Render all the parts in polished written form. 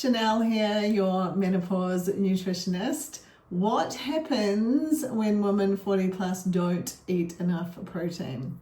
Chanel here, your menopause nutritionist. What happens when women 40 plus don't eat enough protein?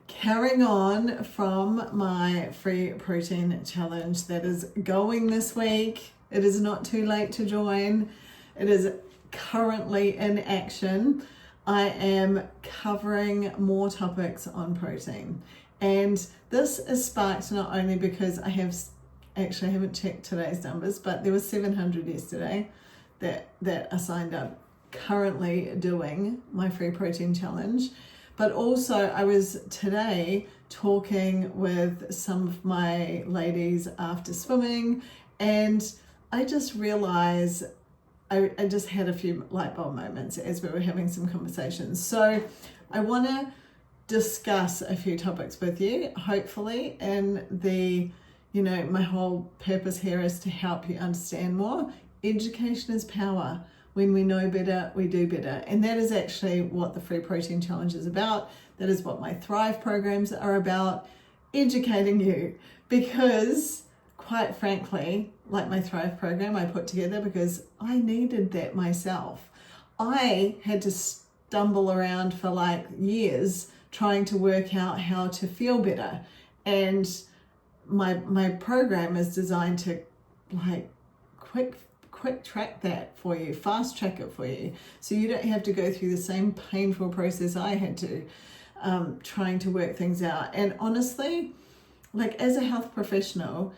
Carrying on from my free protein challenge that is going this week. It is not too late to join. It is currently in action. I am covering more topics on protein. And this is sparked not only because I haven't checked today's numbers, but there were 700 yesterday that are signed up currently doing my free protein challenge. But also I was today talking with some of my ladies after swimming, and I just realized I just had a few light bulb moments as we were having some conversations. So I want to discuss a few topics with you, hopefully, and my whole purpose here is to help you understand more. Education is power. When we know better, we do better. And that is actually what the Free Protein Challenge is about. That is what my Thrive programs are about, educating you. Because, quite frankly, like my Thrive program I put together because I needed that myself. I had to stumble around for like years trying to work out how to feel better. And my program is designed to like quick track that for you, fast track it for you, so you don't have to go through the same painful process I had to, trying to work things out. And honestly, like as a health professional,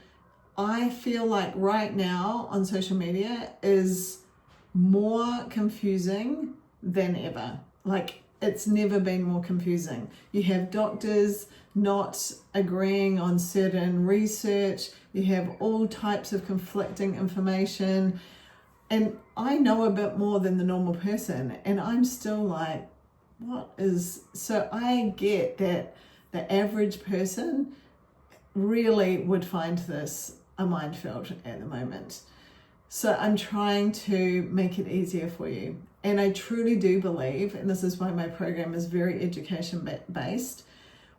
I feel like right now on social media is more confusing than ever. Like it's never been more confusing. You have doctors not agreeing on certain research. You have all types of conflicting information. And I know a bit more than the normal person, and I'm still like, so I get that the average person really would find this a minefield at the moment. So I'm trying to make it easier for you. And I truly do believe, and this is why my program is very education based,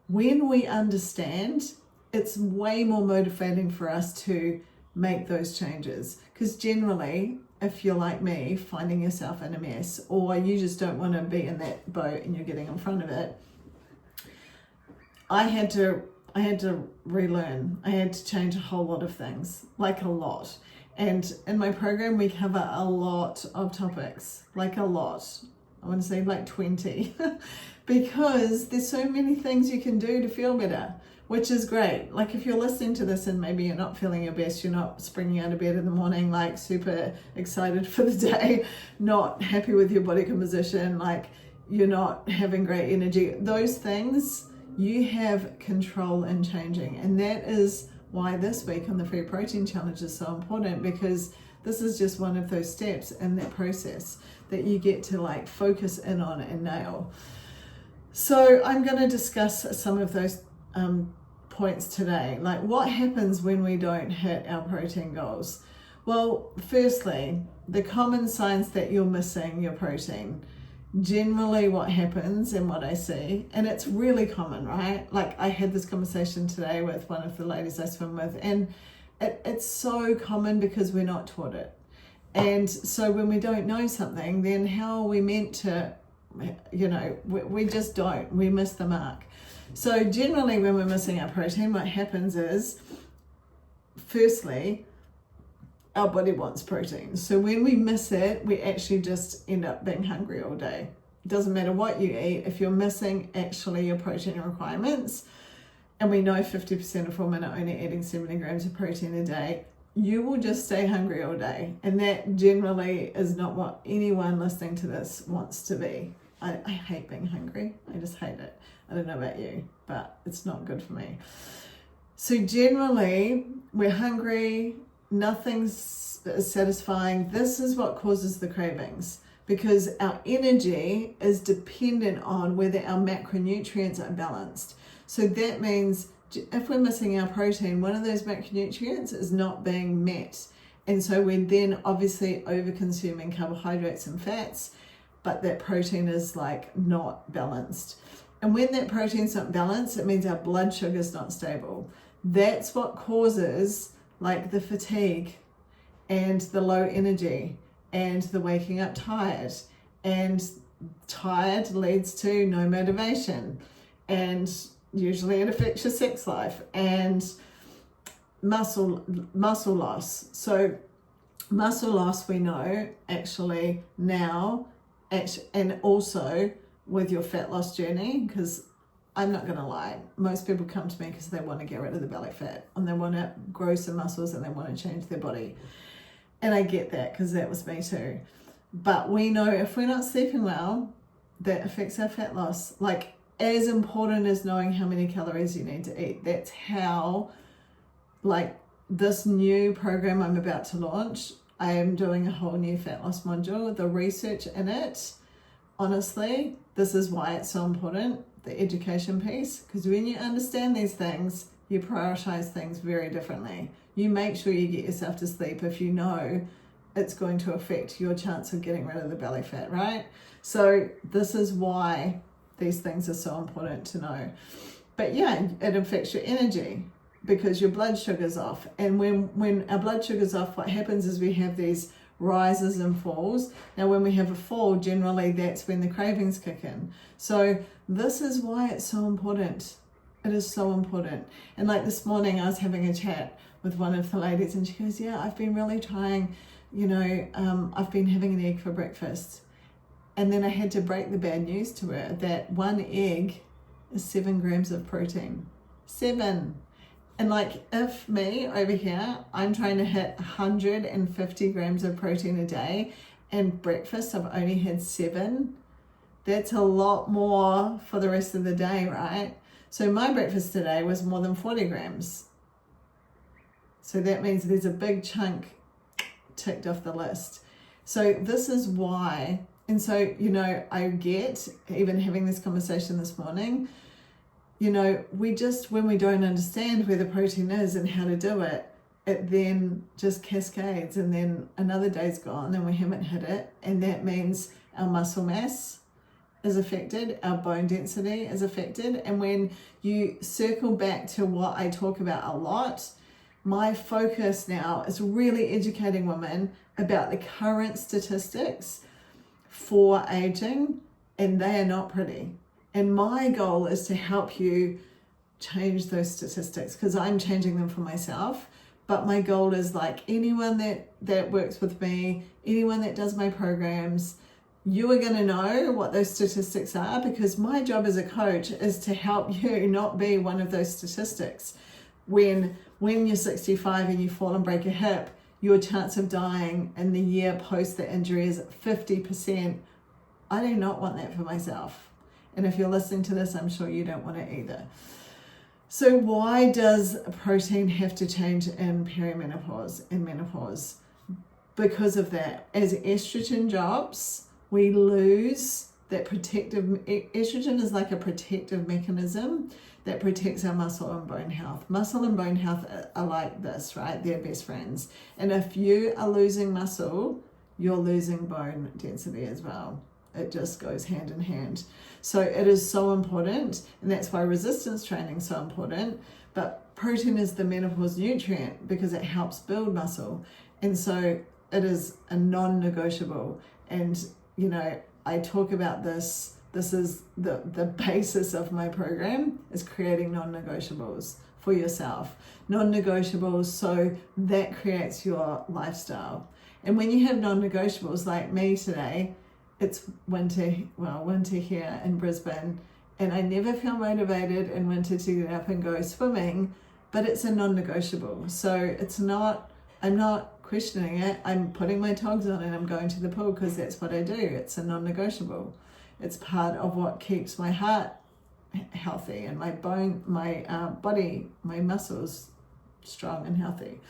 when we understand, it's way more motivating for us to make those changes. Because generally, if you're like me, finding yourself in a mess, or you just don't want to be in that boat and you're getting in front of it, I had to relearn. I had to change a whole lot of things, like a lot. And in my program, we cover a lot of topics, like a lot. I want to say like 20, because there's so many things you can do to feel better, which is great. Like if you're listening to this and maybe you're not feeling your best, you're not springing out of bed in the morning, like super excited for the day, not happy with your body composition, like you're not having great energy, those things you have control in changing. And that is why this week on the Free Protein Challenge is so important, because this is just one of those steps in that process that you get to like focus in on and nail. So I'm going to discuss some of those points today. Like what happens when we don't hit our protein goals? Well, firstly, the common signs that you're missing your protein. Generally what happens and what I see, and it's really common, right? Like I had this conversation today with one of the ladies I swim with, and it's so common because we're not taught it. And so when we don't know something, then how are we meant to, we just don't, we miss the mark. So generally when we're missing our protein, what happens is, firstly, our body wants protein. So when we miss it, we actually just end up being hungry all day. It doesn't matter what you eat. If you're missing actually your protein requirements, and we know 50% of women are only eating 70 grams of protein a day, you will just stay hungry all day. And that generally is not what anyone listening to this wants to be. I hate being hungry. I just hate it. I don't know about you, but it's not good for me. So generally, we're hungry, nothing's satisfying. This is what causes the cravings, because our energy is dependent on whether our macronutrients are balanced. So that means if we're missing our protein, one of those macronutrients is not being met. And so we're then obviously over consuming carbohydrates and fats, but that protein is like not balanced. And when that protein's not balanced, it means our blood sugar is not stable. That's what causes like the fatigue and the low energy and the waking up tired, and tired leads to no motivation, and usually it affects your sex life, and muscle loss. So muscle loss, we know actually now, and also with your fat loss journey, because I'm not going to lie, most people come to me because they want to get rid of the belly fat and they want to grow some muscles and they want to change their body. And I get that, because that was me too. But we know if we're not sleeping well, that affects our fat loss. Like, as important as knowing how many calories you need to eat. That's how, like, this new program I'm about to launch, I am doing a whole new fat loss module. The research in it, honestly, this is why it's so important, the education piece, because when you understand these things, you prioritize things very differently. You make sure you get yourself to sleep if you know it's going to affect your chance of getting rid of the belly fat, right? So this is why these things are so important to know. But yeah, it affects your energy because your blood sugar's off. And when our blood sugar's off, what happens is we have these rises and falls. Now, when we have a fall, generally that's when the cravings kick in. So this is why it's so important. It is so important. And like this morning, I was having a chat with one of the ladies and she goes, yeah, I've been really trying, I've been having an egg for breakfast. And then I had to break the bad news to her that one egg is 7 grams of protein. 7. And like, if me over here, I'm trying to hit 150 grams of protein a day, and breakfast I've only had 7, that's a lot more for the rest of the day, right? So my breakfast today was more than 40 grams. So that means there's a big chunk ticked off the list. So this is why, and so, I get, even having this conversation this morning, when we don't understand where the protein is and how to do it, it then just cascades, and then another day's gone and we haven't hit it. And that means our muscle mass is affected, our bone density is affected. And when you circle back to what I talk about a lot, my focus now is really educating women about the current statistics for aging, and they are not pretty. And my goal is to help you change those statistics, because I'm changing them for myself. But my goal is, like, anyone that works with me, anyone that does my programs, you are going to know what those statistics are, because my job as a coach is to help you not be one of those statistics. When you're 65 and you fall and break a hip, your chance of dying in the year post the injury is 50%. I do not want that for myself. And if you're listening to this, I'm sure you don't want it either. So why does protein have to change in perimenopause and menopause? Because of that. As estrogen drops, we lose that protective, estrogen is like a protective mechanism that protects our muscle and bone health. Muscle and bone health are like this, right? They're best friends. And if you are losing muscle, you're losing bone density as well. It just goes hand in hand. So it is so important, and that's why resistance training is so important. But protein is the menopause nutrient because it helps build muscle. And so it is a non-negotiable. And, I talk about this. This is the basis of my program, is creating non-negotiables for yourself. Non-negotiables, so that creates your lifestyle. And when you have non-negotiables like me today, it's winter here in Brisbane, and I never feel motivated in winter to get up and go swimming, but it's a non-negotiable. So I'm not questioning it. I'm putting my togs on and I'm going to the pool because that's what I do. It's a non-negotiable. It's part of what keeps my heart healthy and my bone, my body, my muscles strong and healthy.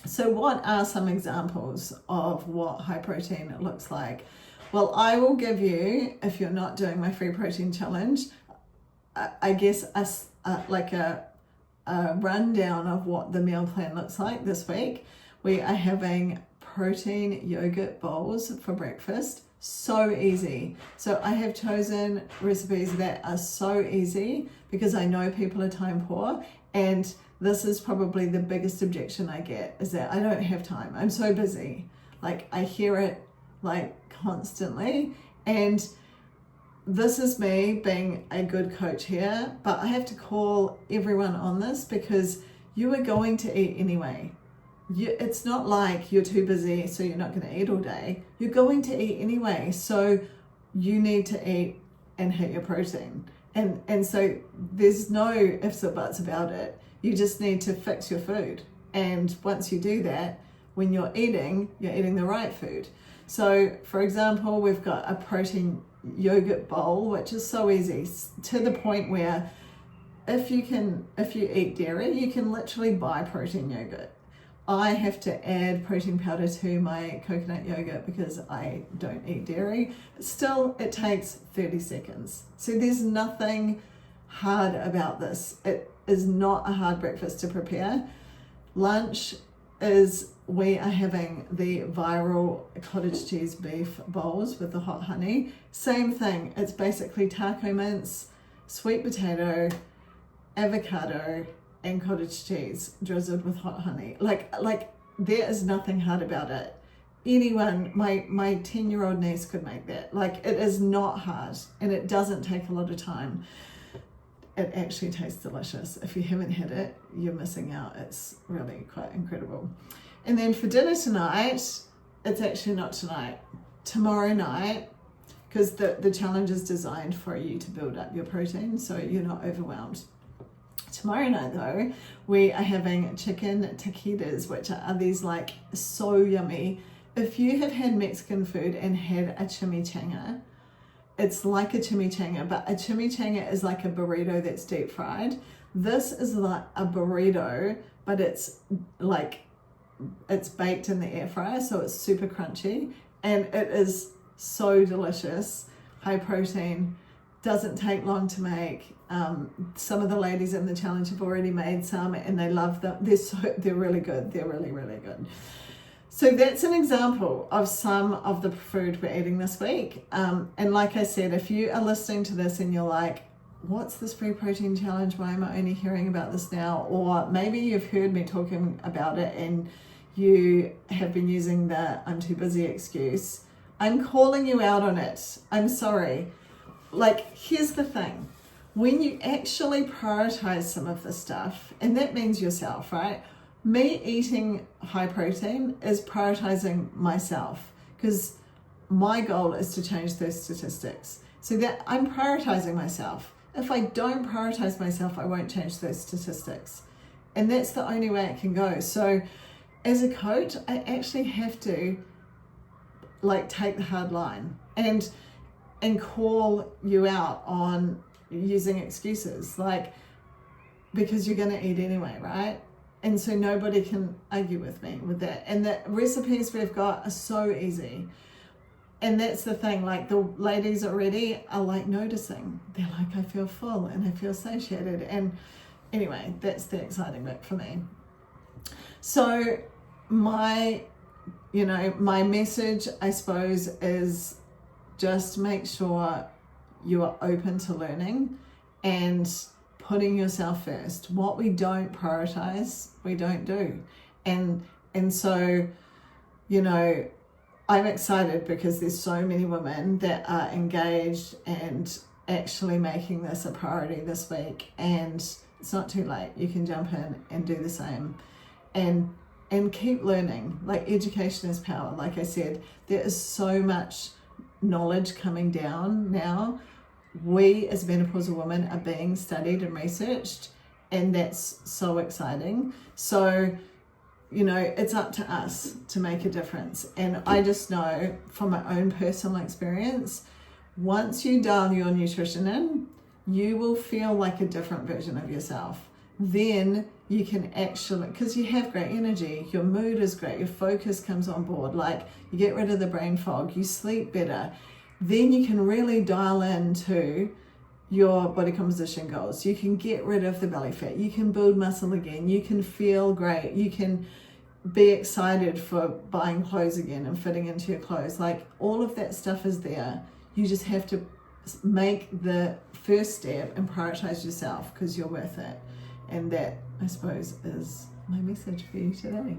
So what are some examples of what high protein looks like? Well, I will give you, if you're not doing my free protein challenge, I guess a rundown of what the meal plan looks like this week. We are having protein yogurt bowls for breakfast. So easy. So I have chosen recipes that are so easy because I know people are time poor, and this is probably the biggest objection I get, is that I don't have time. I'm so busy. Like, I hear it like constantly. And this is me being a good coach here, but I have to call everyone on this, because you are going to eat anyway. It's not like you're too busy so you're not going to eat all day. You're going to eat anyway, so you need to eat and hit your protein. And so there's no ifs or buts about it. You just need to fix your food. And once you do that, when you're eating the right food. So for example, we've got a protein yogurt bowl, which is so easy, to the point where if you eat dairy, you can literally buy protein yogurt. I have to add protein powder to my coconut yogurt because I don't eat dairy. Still, it takes 30 seconds. So there's nothing hard about this. It is not a hard breakfast to prepare. Lunch is, we are having the viral cottage cheese beef bowls with the hot honey. Same thing. It's basically taco mince, sweet potato, avocado, and cottage cheese drizzled with hot honey. Like there is nothing hard about it. Anyone, my 10-year-old niece could make that. Like, it is not hard, and it doesn't take a lot of time. It actually tastes delicious. If you haven't had it, you're missing out. It's really quite incredible. And then for dinner tonight, it's actually not tonight, tomorrow night, because the challenge is designed for you to build up your protein so you're not overwhelmed. Tomorrow night though, we are having chicken taquitos, which are these like so yummy. If you have had Mexican food and had a chimichanga, it's like a chimichanga, but a chimichanga is like a burrito that's deep fried. This is like a burrito, but it's baked in the air fryer, so it's super crunchy, and it is so delicious. High protein, doesn't take long to make. Some of the ladies in the challenge have already made some, and they love them. They're really good. They're really, really good. So that's an example of some of the food we're eating this week. And like I said, if you are listening to this and you're like, what's this free protein challenge? Why am I only hearing about this now? Or maybe you've heard me talking about it and you have been using the I'm too busy excuse. I'm calling you out on it. I'm sorry. Like, here's the thing. When you actually prioritize some of the stuff, and that means yourself, right? Me eating high protein is prioritizing myself, because my goal is to change those statistics. So that I'm prioritizing myself. If I don't prioritize myself, I won't change those statistics. And that's the only way it can go. So as a coach, I actually have to take the hard line and call you out on using excuses, because you're going to eat anyway, right? And so nobody can argue with me with that. And the recipes we've got are so easy. And that's the thing, the ladies already are noticing. They're like, I feel full and I feel satiated. And anyway, that's the exciting bit for me. So my message, I suppose, is just make sure you are open to learning and putting yourself first. What we don't prioritize, we don't do. And so, I'm excited because there's so many women that are engaged and actually making this a priority this week. And it's not too late. You can jump in and do the same and keep learning. Education is power. Like I said, there is so much knowledge coming down now. We as menopausal women are being studied and researched, and that's so exciting. So, it's up to us to make a difference. And I just know from my own personal experience, once you dial your nutrition in, you will feel like a different version of yourself. Then you can actually, because you have great energy, your mood is great, your focus comes on board, you get rid of the brain fog, you sleep better. Then you can really dial into your body composition goals. You can get rid of the belly fat. You can build muscle again. You can feel great. You can be excited for buying clothes again and fitting into your clothes. All of that stuff is there. You just have to make the first step and prioritize yourself, because you're worth it. And I suppose, is my message for you today.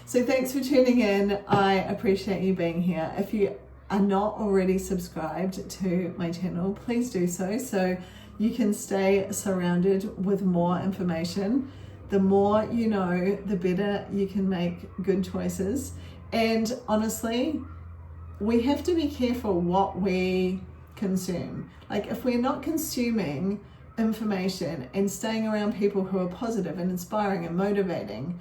So thanks for tuning in. I appreciate you being here. If you are not already subscribed to my channel, please do so you can stay surrounded with more information. The more you know, the better you can make good choices. And honestly, we have to be careful what we consume. Like, if we're not consuming information and staying around people who are positive and inspiring and motivating,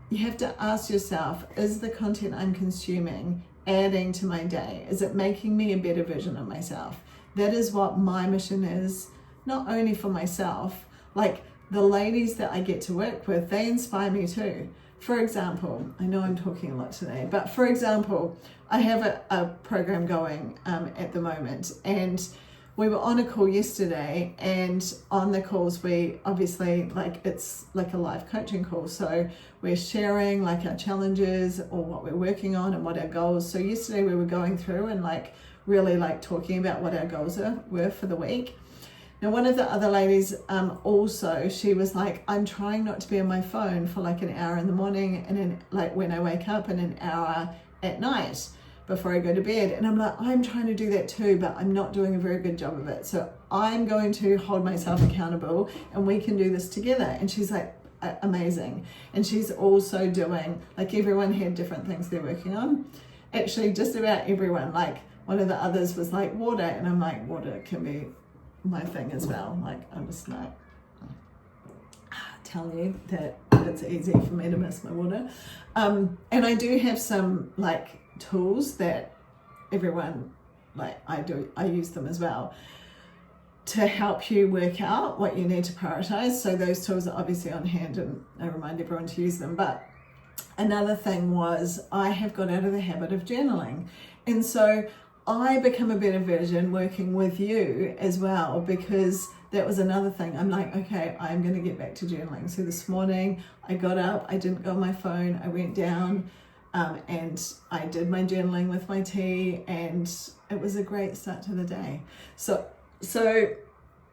you have to ask yourself, is the content I'm consuming adding to my day? Is it making me a better version of myself? That is what my mission is, not only for myself. Like, the ladies that I get to work with, they inspire me too. For example, I know I'm talking a lot today, but for example, I have a program going at the moment, and we were on a call yesterday, and on the calls we obviously, like, it's like a live coaching call, so we're sharing like our challenges or what we're working on and what our goals. So yesterday we were going through and like really like talking about what our goals were for the week. Now, one of the other ladies also, she was like, I'm trying not to be on my phone for like an hour in the morning, and then like when I wake up, and an hour at night before I go to bed. And I'm like, I'm trying to do that too, but I'm not doing a very good job of it. So I'm going to hold myself accountable, and we can do this together. And she's like, amazing. And she's also doing, like, everyone had different things they're working on. Actually, just about everyone. Like, one of the others was like water, and I'm like, water can be my thing as well. Like, I'm just like telling you that it's easy for me to miss my water. And I do have some like tools that everyone, like, I use them as well to help you work out what you need to prioritize. So those tools are obviously on hand, and I remind everyone to use them. But another thing was, I have got out of the habit of journaling, and so I become a better version working with you as well, because that was another thing. I'm like, okay, I'm going to get back to journaling. So this morning I got up, I didn't go on my phone, I went down and I did my journaling with my tea, and it was a great start to the day. So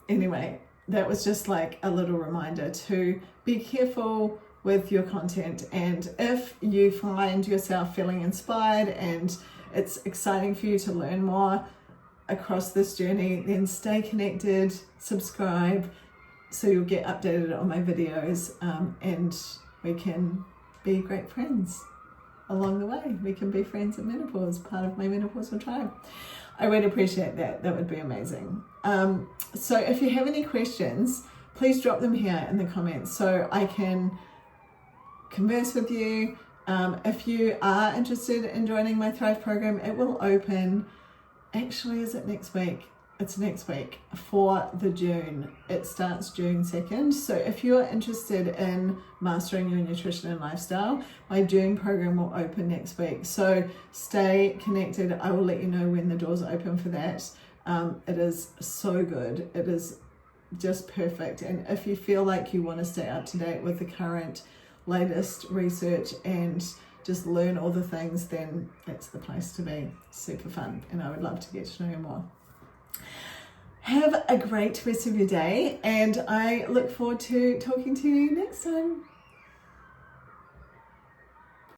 anyway, that was just like a little reminder to be careful with your content. And if you find yourself feeling inspired and it's exciting for you to learn more across this journey, then stay connected, subscribe, so you'll get updated on my videos, and we can be great friends along the way. We can be friends at Menopause, part of my menopausal tribe. I would appreciate that. That would be amazing. So if you have any questions, please drop them here in the comments so I can converse with you. If you are interested in joining my Thrive program, it will open, actually, is it next week? It's next week for the June. It starts June 2nd. So if you're interested in mastering your nutrition and lifestyle, my June program will open next week. So stay connected. I will let you know when the doors open for that. It is so good. It is just perfect. And if you feel like you want to stay up to date with the current latest research and just learn all the things, then that's the place to be. Super fun, and I would love to get to know you more. Have a great rest of your day, and I look forward to talking to you next time.